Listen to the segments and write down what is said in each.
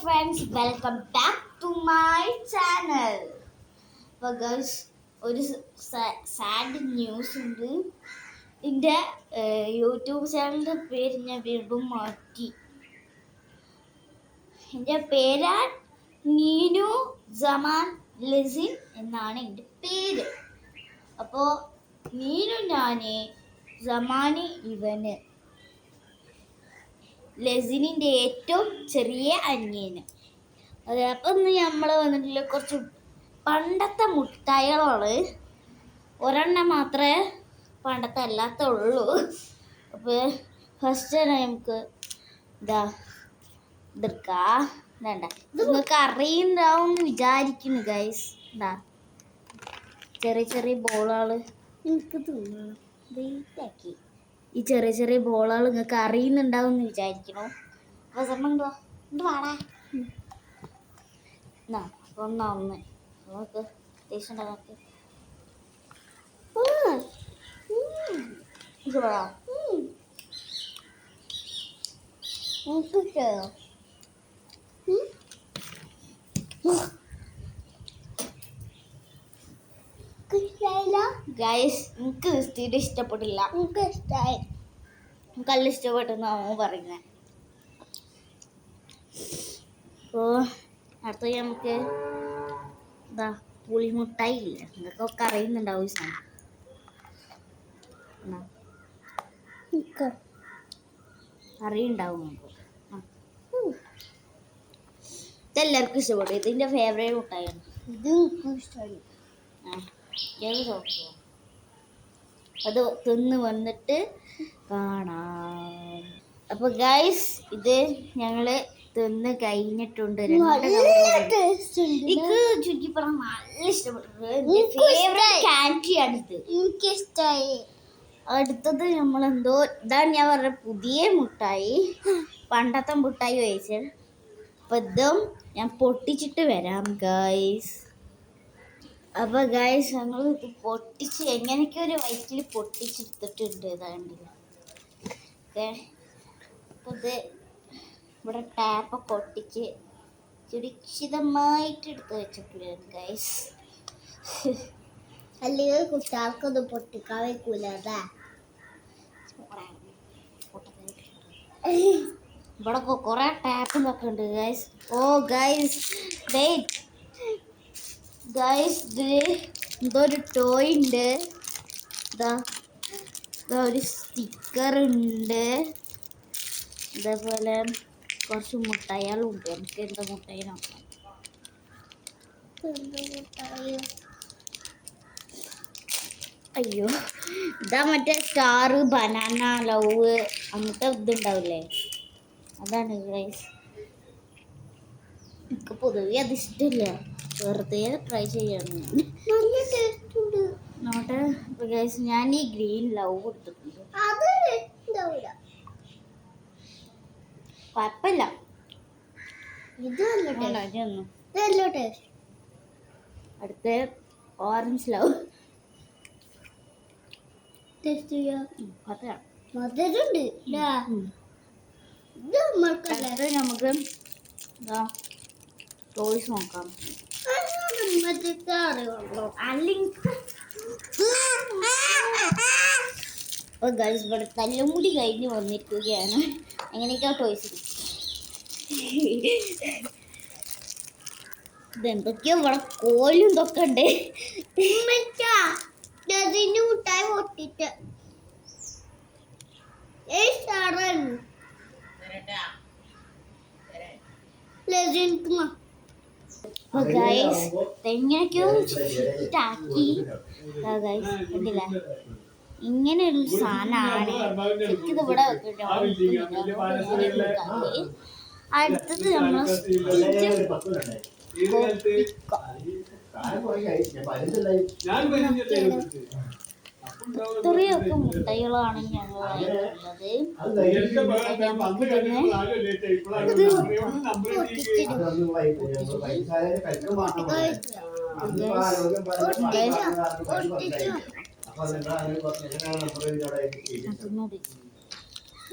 friends, welcome back to my channel. അപ്പോൾ guys ഒരു sad news ഉണ്ട്. എൻ്റെ യൂട്യൂബ് ചാനലിൻ്റെ പേര് ഞാൻ വീണ്ടും മാറ്റി. എൻ്റെ പേര് നീനു ജമാൻ ലെസിൻ എന്നാണ് എൻ്റെ പേര്. അപ്പോൾ നീനു ഞാന്, ജമാന് ഇവന്, ലെസിനിൻ്റെ ഏറ്റവും ചെറിയ അനിയന്. അതെ, അപ്പം ഇന്ന് നമ്മൾ വന്നിട്ടുള്ള കുറച്ച് പണ്ടത്തെ മുട്ടായികളാണ്. ഒരെണ്ണം മാത്രമേ പണ്ടത്തെ അല്ലാത്തുള്ളൂ. അപ്പോൾ ഫസ്റ്റ് നമുക്ക് ഇതെടുക്കാം. വേണ്ട, നിങ്ങൾക്ക് അറിയുന്നുണ്ടാവും എന്ന് വിചാരിക്കുന്നു ഗൈസ്. എന്താ ചെറിയ ചെറിയ ബോളുകൾ എനിക്ക് തോന്നുന്നു വെയിറ്റാക്കി. ഈ ചെറിയ ചെറിയ ബോളുകൾ നിങ്ങൾക്ക് അറിയുന്നുണ്ടാവും എന്ന് വിചാരിക്കണോ? അപ്പോൾ സമയമുണ്ടോ? എന്ത് വേണേ എന്നാ ഒന്ന് നമുക്ക് ടേസ്റ്റ് ഉണ്ടാക്കി ഗൈസ്. എനിക്ക് തീരെ ഇഷ്ടപ്പെട്ടില്ല. എനിക്ക് ഇഷ്ടമായി. എനിക്ക് നല്ല ഇഷ്ടപ്പെട്ടെന്ന് അമ്മ പറയുന്നത്. അപ്പോൾ അടുത്ത നമുക്ക് പുളിമുട്ടായി ഇല്ല, നിങ്ങൾക്കൊക്കെ അറിയുന്നുണ്ടാവും ഈ സാധനം. അറിയുണ്ടാവും നമുക്ക്. ഇതെല്ലാവർക്കും ഇഷ്ടപ്പെട്ടു. ഇതിൻ്റെ ഫേവറേറ്റ് മുട്ടായിയാണ്. ഇത് ഇഷ്ടമായി. അത് തിന്ന് വന്നിട്ട് കാണാം. അപ്പോൾ ഗൈസ്, ഇത് ഞങ്ങള് തിന്ന് കഴിഞ്ഞിട്ടുണ്ട്. എനിക്ക് ചുറ്റി പറഞ്ഞാൽ നല്ല ഇഷ്ടപ്പെട്ടത് കാൻഡിയാണിത്. എനിക്കിഷ്ടമായി. അടുത്തത് നമ്മളെന്തോ ഇതാണ് ഞാൻ പറഞ്ഞ പുതിയ മുട്ടായി, പണ്ടത്തെ മുട്ടായി കഴിച്ചത്. അപ്പം ഇതും ഞാൻ പൊട്ടിച്ചിട്ട് വരാം ഗൈസ്. അപ്പോൾ ഗൈസ്, ഞങ്ങൾ ഇത് പൊട്ടിച്ച് എങ്ങനെയൊക്കെ ഒരു വയറ്റിൽ പൊട്ടിച്ചെടുത്തിട്ടുണ്ട്. ഇതാണ്ടില്ല. ഓക്കെ, അപ്പോൾ ഇത് ഇവിടെ ടാപ്പൊക്കെ ഒട്ടിച്ച് സുരക്ഷിതമായിട്ട് എടുത്ത് വെച്ചിട്ടുണ്ട് ഗൈസ്. അല്ലെങ്കിൽ കുട്ടികൾക്കൊന്നും പൊട്ടിക്കാൻ വയ്ക്കൂല. ഇവിടെ കുറെ ടാപ്പും ഒക്കെ ഉണ്ട് ഗൈസ്. ഓ ഗൈസ്, ഗൈസ്, ഇതിൽ എന്തോ ഒരു ടോയ് ഉണ്ട്. ഇതാ ഒരു സ്റ്റിക്കർ ഉണ്ട്. അതേപോലെ കുറച്ച് മുട്ടായികളും ഉണ്ട്. നമുക്ക് എന്താ മുട്ടായി നോക്കാം. അയ്യോ, ഇതാ മറ്റേ സ്റ്റാർ, ബനാന, ലവ് അങ്ങനത്തെ ഇതുണ്ടാവില്ലേ, അതാണ് ഗൈസ്. എനിക്ക് പൊതുവെ അത് ഇഷ്ടമില്ല, വെറുതെ ട്രൈ ചെയ്യാണ്. നല്ല ടേസ്റ്റ് ഉണ്ട് നോട്ടെ. ഗൈസ്, ഞാൻ ഈ ഗ്രീൻ ലവ് കൊടുത്തിട്ടുണ്ട്. കുഴപ്പമില്ല, അടുത്ത ഓറഞ്ച് ലവ് ടേസ്റ്റ് ചെയ്യാം. മധുരമുണ്ട്. നമുക്ക് ടോയ്സ് നോക്കാം. ഗൈസ്, ഇവിടെ തല്ലുമുടി കഴിഞ്ഞ് വന്നിരിക്കുകയാണ്. എങ്ങനെയൊക്കെയാ ടോയ്സ്? ഇതെന്തൊക്കെയോ ഇവിടെ കോലും ഇതൊക്കെ ഉണ്ട്. മുട്ടായി പൊട്ടിട്ട് എങ്ങനെയൊക്കെയോ ചീറ്റാക്കി കണ്ടില്ല. ഇങ്ങനെ ഒരു സാധനമാണ്. എനിക്കിത് ഇവിടെ അടുത്തത് നമ്മൾ ഇത്രയൊക്കെ മുട്ടകളാണ് ഞങ്ങളുള്ളത്.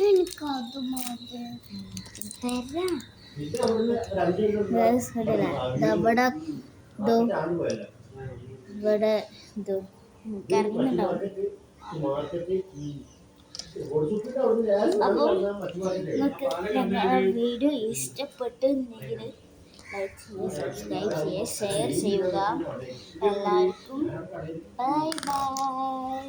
എനിക്കത് തരാം. ഗൈസ് കണ്ടില്ലേ ഇവിടെ ഇവിടെ ഇത് കറങ്ങുന്നുണ്ടാവും. അപ്പം നിങ്ങൾക്ക് ഞങ്ങളുടെ വീഡിയോ ഇഷ്ടപ്പെട്ടുണ്ടെങ്കിൽ ലൈക്ക് ചെയ്യുക, സബ്സ്ക്രൈബ് ചെയ്യുക, ഷെയർ ചെയ്യുക. എല്ലാവർക്കും ബൈ ബൈ.